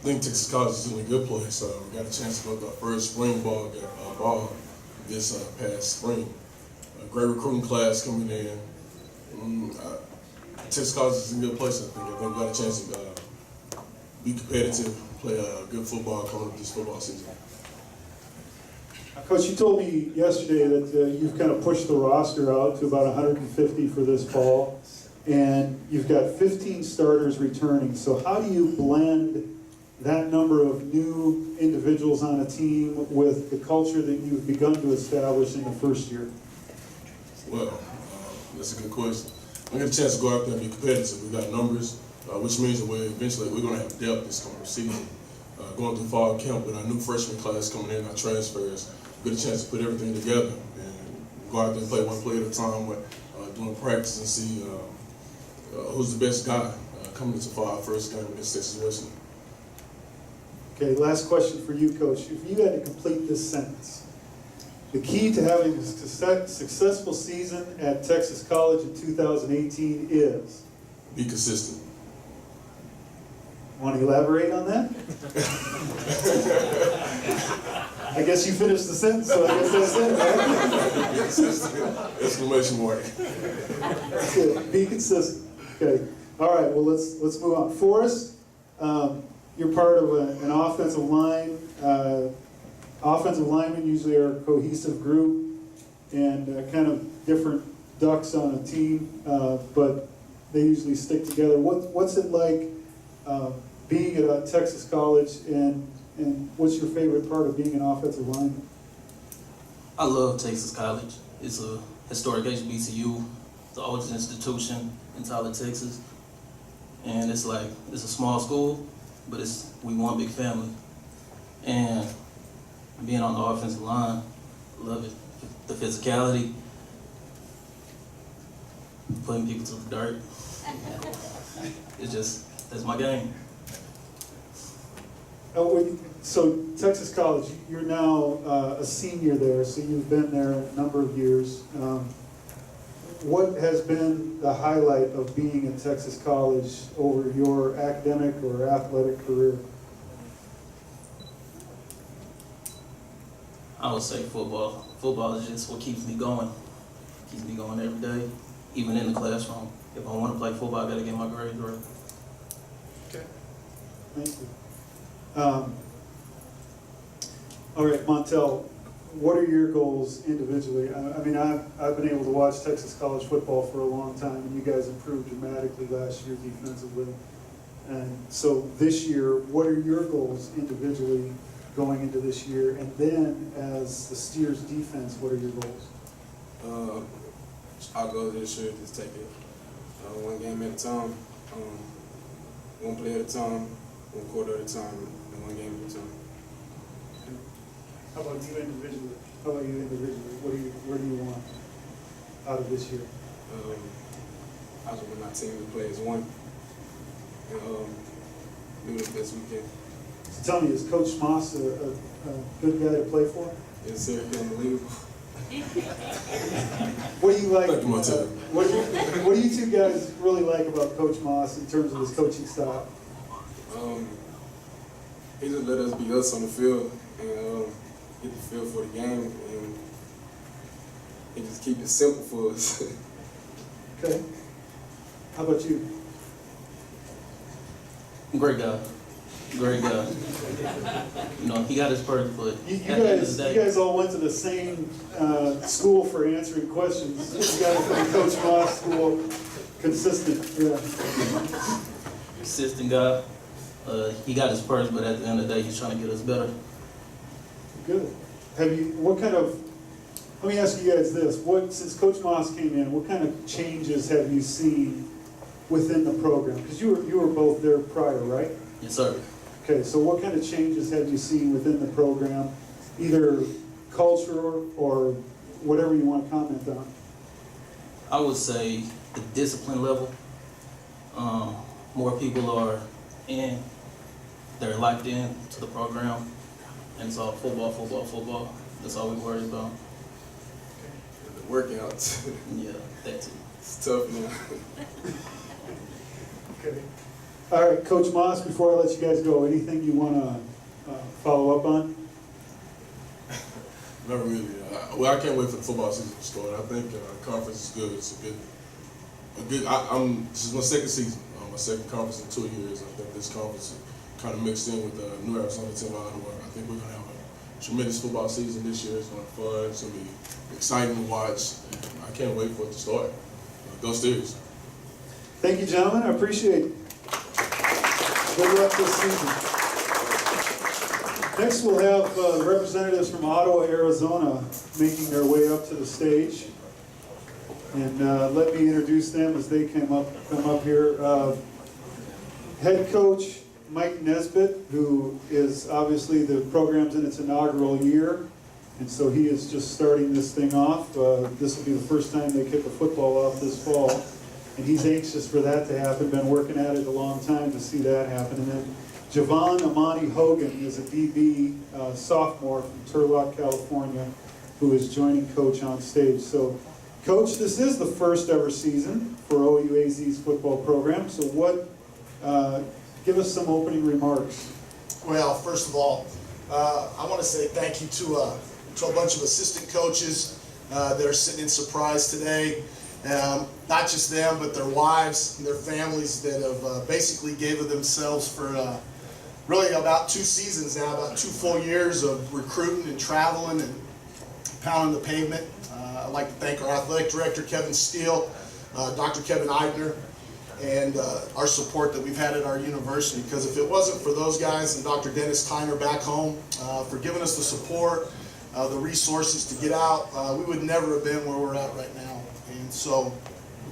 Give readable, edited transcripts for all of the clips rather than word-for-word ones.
think Texas College is in a good place. We got a chance to go to our first spring ball this past spring. A great recruiting class coming in. Texas College is in a good place, I think. I think we got a chance to be competitive, play good football coming up this football season. Coach, you told me yesterday that you've kind of pushed the roster out to about 150 for this fall, and you've got 15 starters returning. So how do you blend that number of new individuals on a team with the culture that you've begun to establish in the first year? Well, that's a good question. We get a chance to go out there and be competitive. We got numbers, which means that we're going to have depth this coming season. Going through fall camp with our new freshman class coming in, our transfers, we get a chance to put everything together and go out there and play one play at a time, doing practice and see who's the best guy coming into our first game against Texas Western. Okay, last question for you, Coach. If you had to complete this sentence, the key to having a successful season at Texas College in 2018 is? Be consistent. Want to elaborate on that? I guess you finished the sentence, so I guess that's it, right? Be consistent. Exclamation mark. That's it. Be consistent. Okay. All right. Well, let's move on. Forrest, you're part of an offensive line. Offensive linemen usually are a cohesive group and kind of different ducks on a team, but they usually stick together. What's it like being at Texas College, and what's your favorite part of being an offensive lineman? I love Texas College. It's a historic HBCU. It's the oldest institution in Tyler, Texas. And it's a small school, but we one big family. And being on the offensive line, love it. The physicality, putting people to the dirt. That's my game. So Texas College, you're now a senior there, so you've been there a number of years. What has been the highlight of being at Texas College over your academic or athletic career? I would say football. Football is just what keeps me going. Keeps me going every day, even in the classroom. If I want to play football, I got to get my grades right. Okay. Thank you. All right, Montel, what are your goals individually? I mean, I've been able to watch Texas College football for a long time, and you guys improved dramatically last year defensively. And so this year, what are your goals individually going into this year? And then as the Steers defense, what are your goals? Our goal this year is to take it one game at a time, one play at a time, one quarter at a time, and one game at a time. How about you individually? Where do you want out of this year? I just want my team to play as one and do the best we can. So tell me, is Coach Moss a good guy to play for? Yes, sir. Unbelievable. What do you like? Thank you, Montel. What do you two guys really like about Coach Moss in terms of his coaching style? He just let us be us on the field and get the feel for the game, and he just keep it simple for us. Okay. How about you? Great guy. Great guy. You know, he got his perks, but You guys all went to the same school for answering questions. You guys from Coach Moss school, consistent. Yeah. consistent guy. He got his perks, but at the end of the day, he's trying to get us better. Good. Let me ask you guys this. Since Coach Moss came in, what kind of changes have you seen within the program? Because you were both there prior, right? Yes, sir. Okay, so what kind of changes have you seen within the program, either culture or whatever you want to comment on? I would say the discipline level. More people are they're locked in to the program, and it's all football, football, football. That's all we worry about. The workouts. Yeah, that too. It's tough now. Okay. All right, Coach Moss, before I let you guys go, anything you want to follow up on? Not really. Well, I can't wait for the football season to start. I think conference is good. It's a good. This is my second season, my second conference in 2 years. I think this conference kind of mixed in with the new Arizona team out of Ottawa. I think we're going to have a tremendous football season this year. It's going to be fun. It's going to be exciting to watch. And I can't wait for it to start. Go Steelers. Thank you, gentlemen. I appreciate it. Good luck this season. Next, we'll have representatives from Ottawa-Arizona making their way up to the stage. And let me introduce them as they come up here. Head coach Mike Nesbitt, who is obviously the program's in its inaugural year. And so he is just starting this thing off. This will be the first time they kick a football off this fall. And he's anxious for that to happen, been working at it a long time to see that happen. And then Jevan Amani Hogan is a DB sophomore from Turlock, California, who is joining Coach on stage. So, Coach, this is the first ever season for OUAZ's football program. So give us some opening remarks. Well, first of all, I want to say thank you to a bunch of assistant coaches that are sitting in Surprise today. Not just them, but their wives and their families that have basically gave of themselves for really about 2 seasons now, about 2 full years of recruiting and traveling and pounding the pavement. I'd like to thank our athletic director, Kevin Steele, Dr. Kevin Eigner, and our support that we've had at our university. Because if it wasn't for those guys and Dr. Dennis Tyner back home for giving us the support, the resources to get out, we would never have been where we're at right now. And so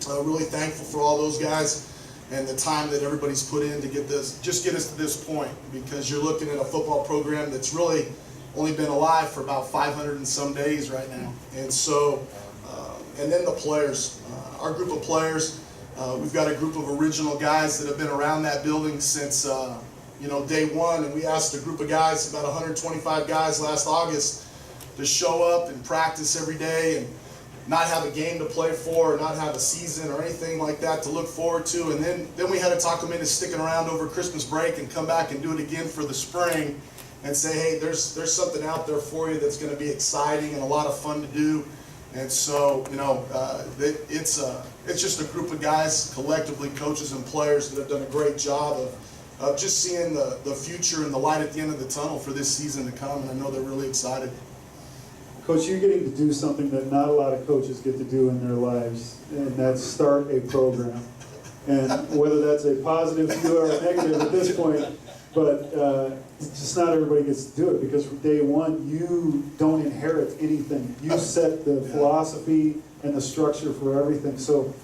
really thankful for all those guys and the time that everybody's put in to get us to this point, because you're looking at a football program that's really only been alive for about 500 and some days right now. And so, and then the players, our group of players, we've got a group of original guys that have been around that building since day one, and we asked a group of guys, about 125 guys last August, to show up and practice every day and not have a game to play for, or not have a season or anything like that to look forward to. And then we had to talk them into sticking around over Christmas break and come back and do it again for the spring and say, hey, there's something out there for you that's going to be exciting and a lot of fun to do. And so, it's just a group of guys, collectively coaches and players, that have done a great job of just seeing the future and the light at the end of the tunnel for this season to come. And I know they're really excited. Coach, you're getting to do something that not a lot of coaches get to do in their lives, and that's start a program. And whether that's a positive view or a negative at this point, but just not everybody gets to do it, because from day one, you don't inherit anything. You set the philosophy and the structure for everything. So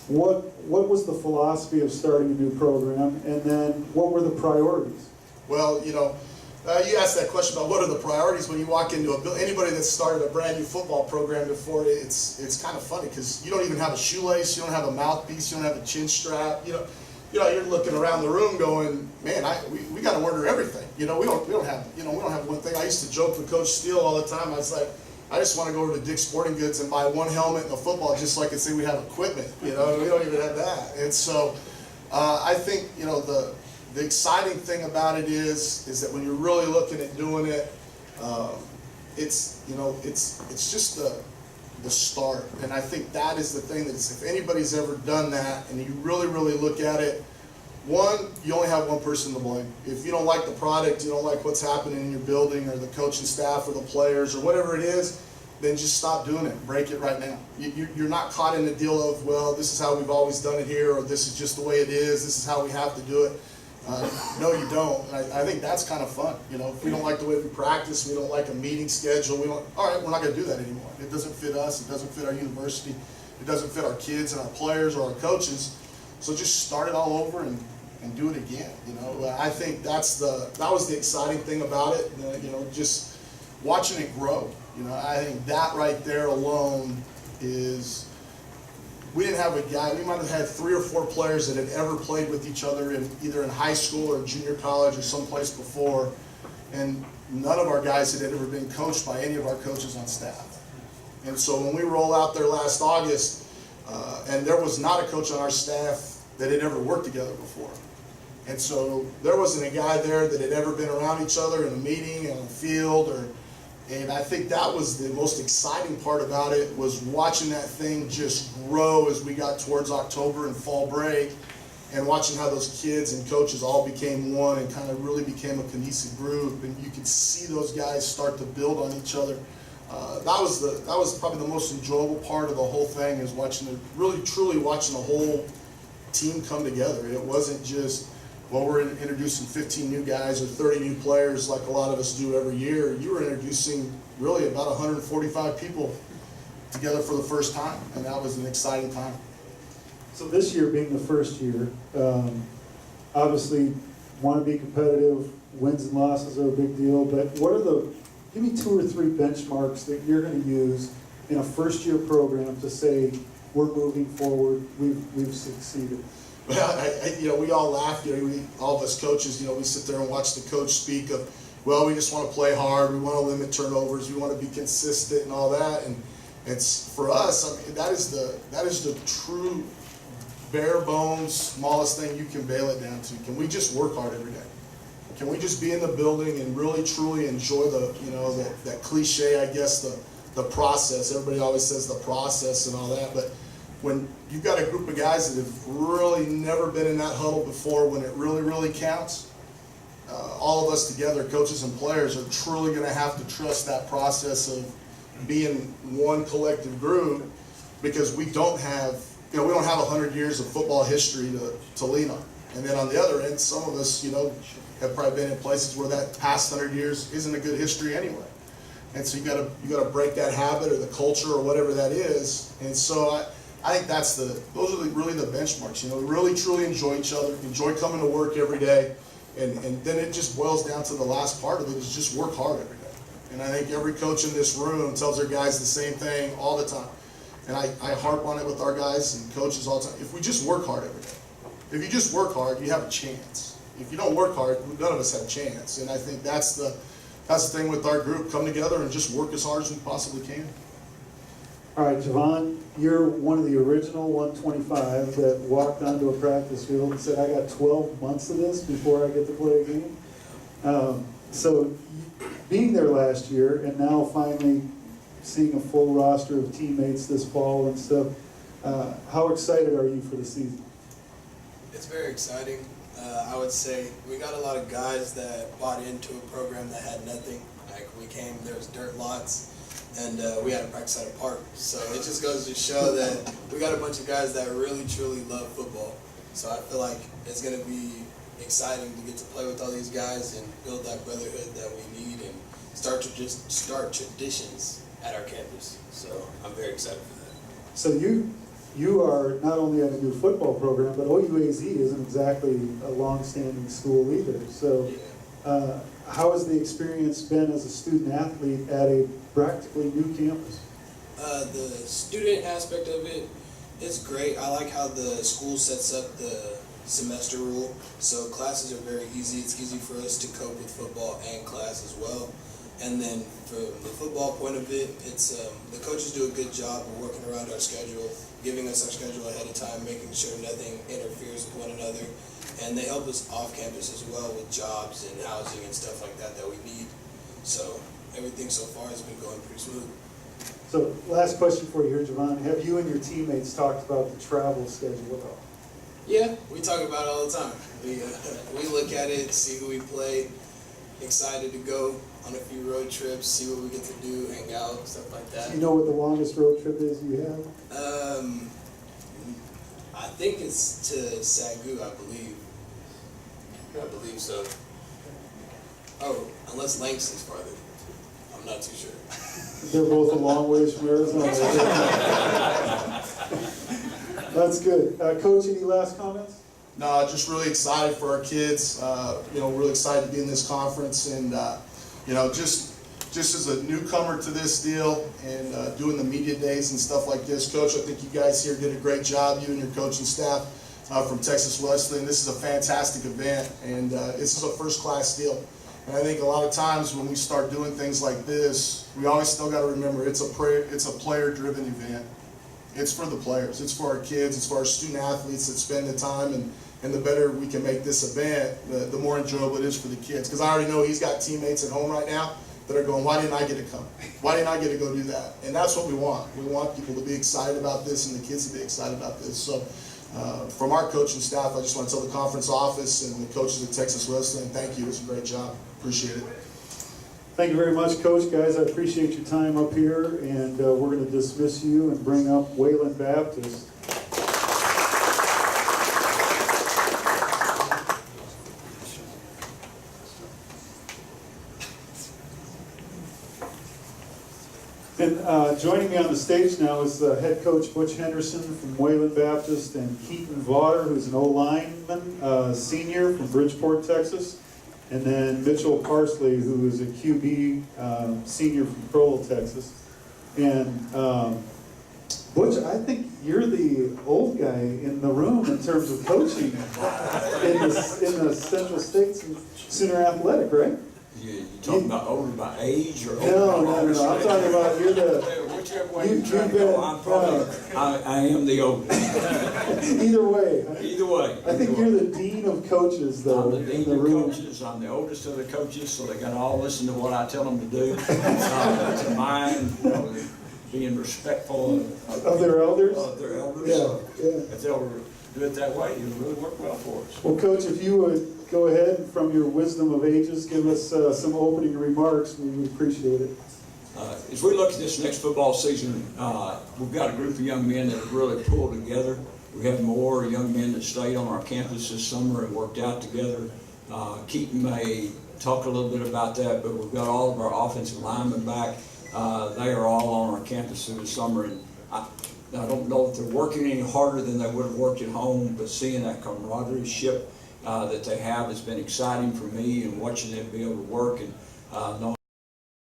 what was the philosophy of starting a new program, and then what were the priorities? Well, you asked that question about what are the priorities when you walk into a building. Anybody that's started a brand new football program before, it's kind of funny, because you don't even have a shoelace, you don't have a mouthpiece, you don't have a chin strap. You're looking around the room going, man, we got to order everything. We don't have one thing. I used to joke with Coach Steele all the time. I was like, I just want to go over to Dick's Sporting Goods and buy one helmet and a football just so I can say we have equipment. We don't even have that. And so I think the exciting thing about it is that when you're really looking at doing it, it's just the start. And I think that is the thing, that if anybody's ever done that and you really, really look at it, one, you only have one person to blame. If you don't like the product, you don't like what's happening in your building or the coaching staff or the players or whatever it is, then just stop doing it. Break it right now. You're not caught in the deal of, well, this is how we've always done it here, or this is just the way it is, this is how we have to do it. No, you don't. And I think that's kind of fun. If we don't like the way we practice, we don't like a meeting schedule, all right, we're not going to do that anymore. It doesn't fit us. It doesn't fit our university. It doesn't fit our kids and our players or our coaches. So just start it all over and do it again. I think that was the exciting thing about it. Just watching it grow. I think that right there alone is. We didn't have a guy. We might have had 3 or 4 players that had ever played with each other either in high school or junior college or someplace before, and none of our guys had ever been coached by any of our coaches on staff. And so when we roll out there last August, and there was not a coach on our staff that had ever worked together before, And so there wasn't a guy there that had ever been around each other in a meeting, on a field, and I think that was the most exciting part about it, was watching that thing just grow as we got towards October and fall break, and watching how those kids and coaches all became one and kind of really became a cohesive group, and you could see those guys start to build on each other. That was probably the most enjoyable part of the whole thing, is really truly watching the whole team come together. It wasn't just, well, we're introducing 15 new guys or 30 new players like a lot of us do every year. You were introducing really about 145 people together for the first time, and that was an exciting time. So this year being the first year, obviously want to be competitive, wins and losses are a big deal, but give me 2 or 3 benchmarks that you're going to use in a first year program to say, we're moving forward, we've succeeded. Well, we all laugh, all of us coaches, we sit there and watch the coach speak of, well, we just want to play hard, we want to limit turnovers, we want to be consistent and all that, and it's, for us, I mean, that is the true bare bones, smallest thing you can bail it down to. Can we just work hard every day? Can we just be in the building and really truly enjoy that cliche, I guess, the process. Everybody always says the process and all that, but when you've got a group of guys that have really never been in that huddle before, when it really, really counts, all of us together, coaches and players, are truly going to have to trust that process of being one collective group, because we don't have 100 years of football history to lean on. And then on the other end, some of us, have probably been in places where that past 100 years isn't a good history anyway. And so you got to break that habit or the culture or whatever that is. And so I think those are really the benchmarks. We really truly enjoy each other, enjoy coming to work every day, and then it just boils down to the last part of it, is just work hard every day. And I think every coach in this room tells their guys the same thing all the time. And I harp on it with our guys and coaches all the time. If we just work hard every day, if you just work hard, you have a chance. If you don't work hard, none of us have a chance. And I think that's the thing with our group. Come together and just work as hard as we possibly can. All right, Jevan, you're one of the original 125 that walked onto a practice field and said, I got 12 months of this before I get to play a game. So being there last year and now finally seeing a full roster of teammates this fall and stuff, how excited are you for the season? It's very exciting. I would say we got a lot of guys that bought into a program that had nothing. Like, we came, there was dirt lots, and we had to practice at a park. So it just goes to show that we got a bunch of guys that really, truly love football. So I feel like it's going to be exciting to get to play with all these guys and build that brotherhood that we need, and start traditions at our campus. So I'm very excited for that. So you are not only at a new football program, but OUAZ isn't exactly a long-standing school either. So how has the experience been as a student athlete at a practically new campus? The student aspect of it is great. I like how the school sets up the semester rule. So classes are very easy. It's easy for us to cope with football and class as well. And then from the football point of it, it's the coaches do a good job of working around our schedule, giving us our schedule ahead of time, making sure nothing interferes with one another. And they help us off campus as well with jobs and housing and stuff like that we need. So everything so far has been going pretty smooth. So last question for you here, Jevan. Have you and your teammates talked about the travel schedule at all? Yeah, we talk about it all the time. We look at it, see who we play, excited to go on a few road trips, see what we get to do, hang out, stuff like that. Do you know what the longest road trip is you have? I think it's to SAC, I believe. I believe so. Oh, unless Langston's farther. I'm not too sure. They're both a long ways from Arizona. That's good. Coach, any last comments? No, just really excited for our kids. Really excited to be in this conference, and just as a newcomer to this deal and doing the media days and stuff like this, Coach, I think you guys here did a great job, you and your coaching staff from Texas Wesleyan. This is a fantastic event, and this is a first-class deal. And I think a lot of times when we start doing things like this, we always still got to remember it's a player-driven event. It's for the players. It's for our kids. It's for our student athletes that spend the time and the better we can make this event, the more enjoyable it is for the kids. Because I already know he's got teammates at home right now that are going, why didn't I get to come? Why didn't I get to go do that? And that's what we want. We want people to be excited about this and the kids to be excited about this. So from our coaching staff, I just want to tell the conference office and the coaches at Texas Wrestling, thank you. It was a great job. Appreciate it. Thank you very much, Coach. Guys, I appreciate your time up here, and we're going to dismiss you and bring up Wayland Baptist. And joining me on the stage now is head coach Butch Henderson from Wayland Baptist, and Keaton Vaughter, who's an O-lineman, senior from Bridgeport, Texas. And then Mitchell Parsley, who is a QB senior from Crowell, Texas. And Butch, I think you're the old guy in the room in terms of coaching in the Central States and Sooner Athletic, right? You talking about older by age or older No, by I'm talking about you're the. Whichever way you're trying to go, I'm probably, I am the oldest. Either way. Either way. I think you're the dean of coaches, though. I'm the dean of coaches. I'm the oldest of the coaches, so they got to all listen to what I tell them to do. To mine, being respectful Of their elders? Of their elders. Yeah, So yeah. if they'll do it that way, it'll really work well for us. Well, Coach, if you would go ahead and from your wisdom of ages, give us some opening remarks, we would appreciate it. As we look at this next football season, we've got a group of young men that have really pulled together. We have more young men that stayed on our campus this summer and worked out together. Keaton may talk a little bit about that, but we've got all of our offensive linemen back. They are all on our campus through the summer, and I don't know if they're working any harder than they would have worked at home, but seeing that camaraderie that they have has been exciting for me, and watching them be able to work and knowing